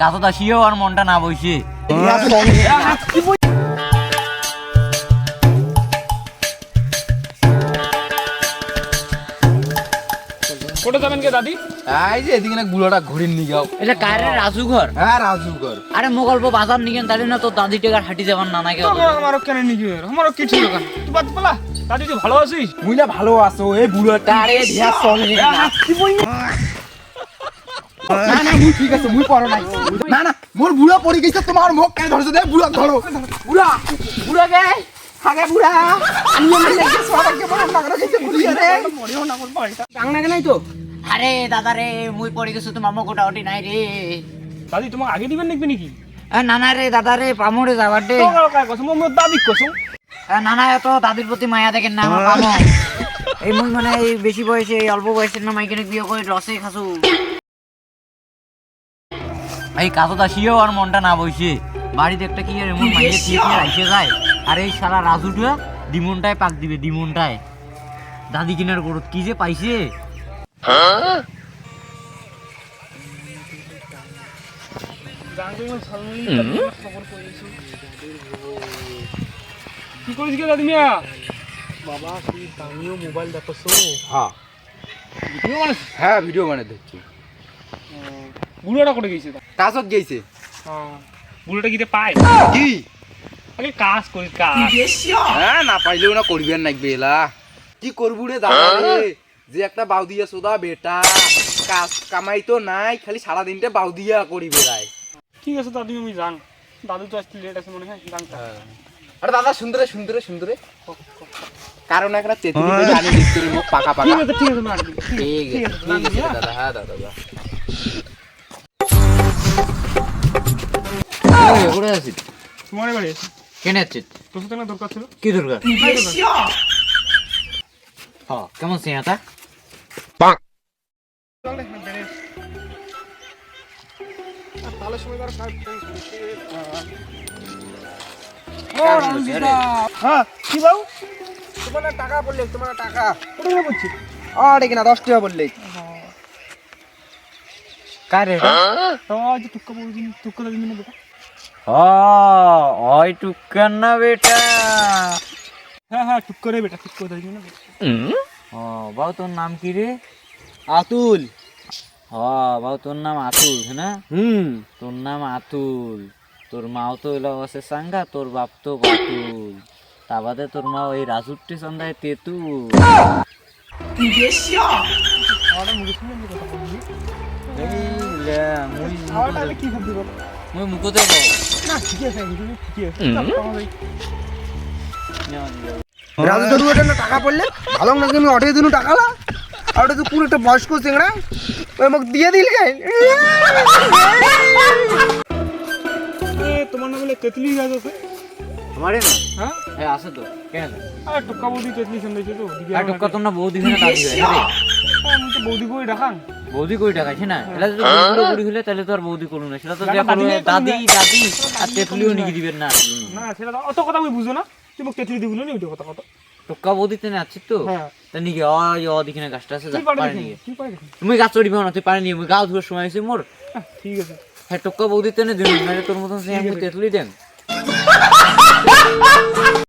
গাছটা শিও আর মনটা না বইছে। কোটা যাবেন কে দাদি? এই যে এদিকে না গুলোটা ঘুরিয়ে নিয়ে যাও। এটা কারের রাজু ঘর? হ্যাঁ রাজু ঘর। আরে মোগল্প বাজার নিকেন তাহলে না তো দাদি টেকার হাঁটি যাবার নানাকে। আমারও কেন নিয়ে আমারও কি ঠিক দোকান তুই বাদ পালা। দাদি তুই ভালো আছিস? মুইলা ভালো আছো এই বুড়োটা আরে ধিয়া চলে না না মুই ঠিক আছে মুই পড়ো নাই না না মোর বুড়া পড়ে গেছে তোমার মুখ কেন ধরছ দে বুড়া ধরো বুড়া বুড়া গে হাগে বুড়া আমি মনে লাগছে সবাইকে বড় না করে গেছে বুড়িয়া রে মরিও না মোর বাড়িটা টাংনা নাই তো। আরে দাদা রে মুই পড়ে গেছো তো মামা কোটা ওটি নাই রে। দাদি তোমাকে আগে দিবেন নাকি নাকি? নানা রে দাদা রে পামড়ে যাবার দে। তো কার কথা মোর দাদি কসম। নানা এত দাদির প্রতি মায়া দেখেন না আমার পামো। এই মুই মানে এই বেশি বয়সে এই অল্প বয়সের না মাইকেনে বিয়ে করে রসে খাসু। এই কাজটা শিও আর মনটা না বইছে। বাড়িতে একটা কি এমন মাইয়ে দিয়ে আইসে যায় আর এই শালা রাজুটা ডিমনটায় পাক দিবে ডিমনটায়। দাদি কিনার গরত কি যে পাইছে। কি করিস কে দাদি মিয়া? বাবা কি দামিও মোবাইল দেখছো? হ্যাঁ ভিডিও মানে হ্যাঁ ভিডিও বানাই দেখছি। বুড়োটা করে গেছে কাজত গেছে বুড়োটা কিতে পায় কি আগে কাজ করিস কাজ। হ্যাঁ না পাইলেও না করবেন না বেলা কি করবু রে দাদা রে যে একটা বাউদিয়া সোদা বেটা কাজ কামাই তো নাই খালি সারা দিনটা বাউদিয়া করি বেড়ায়। ঠিক আছে দাদি আমি জান দাদু তো আসতে লেট আছে মনে হয় জানতা। আরে দাদা সুন্দরে সুন্দরে সুন্দরে কারণ একটা তেতুলি করে আনি দিস করে মুখ পাকা পাকা। ঠিক আছে না ঠিক আছে ঠিক আছে দাদা হ্যাঁ দাদা দাদা ঘুরে আছি তোমার বাড়ি আছে কেন আছিস? তোর সাথে না দরকার ছিল। কি দরকার? হ্যাঁ কেমন সিয়াটা? হ্যাঁ কি বাবু তোমার টাকা বললে তোমার টাকা কোথায় বলছি আরে কিনা 10 টাকা বললে কারে তো আজ টুক্কা বলছি টুক্কা দিবি না বেটা? ওই টুকান না বেটা। হ্যাঁ হ্যাঁ টুক্কা রে বেটা টুক্কা দিবি না বেটা? বাবু তোর নাম কি রে? আতুল। বাবু তোর নাম আতুল না? তোর নাম আতুল। তোর মাও তো এলো আছে সাঙ্গা তোর বাপ তো বাতুল তা বাদে তোর মা ওই রাজুট্টি সন্ধ্যায় তেতুল। কি ভাবছি বল মুই মুখতে না ঠিক আছে ঠিক আছে রাজু ধরু এটা না টাকা পড়লে ভালো না তুমি অটো দিনু টাকা লা আর ওটা তো পুরো একটা বয়স্ক চেংড়া ওই মুখ দিয়ে দিল গাই। তোমার না বলে তেতলি গাছ আছে? আমারে না হ্যাঁ আছে তো কেন? আর টুক্কা বৌদি তেতলি সন্দেছে তো দিকে আর টুকা তোর না বৌদি হলে দাদি হয় রে। আমি তো বৌদি কই দেখান বৌদি কই টাকা আছে না এটা যদি বৌদি বুড়ি হলে তাহলে তো আর বৌদি করুন না সেটা তো যা করবে দাদি দাদি আর তেতলিও নিয়ে দিবেন না। না সেটা অত কথা আমি বুঝো না তুই মোক তেতলি দিবি না ওইটা কথা কথা টুকা বৌদিতে না আছিস তো হ্যাঁ তা নিয়ে দিকে না গাছটা আছে তুই পারে পারে দেখি নিয়ে তুই পারে দেখি তুমি গাছ চড়িবে না তুই পারে নিয়ে গাও ধোয়ার সময় হয়েছে মোর। ঠিক আছে হ্যাঁ টুকা বৌদিতে না দিন তোর মতন সে আমি তেতলি দেন।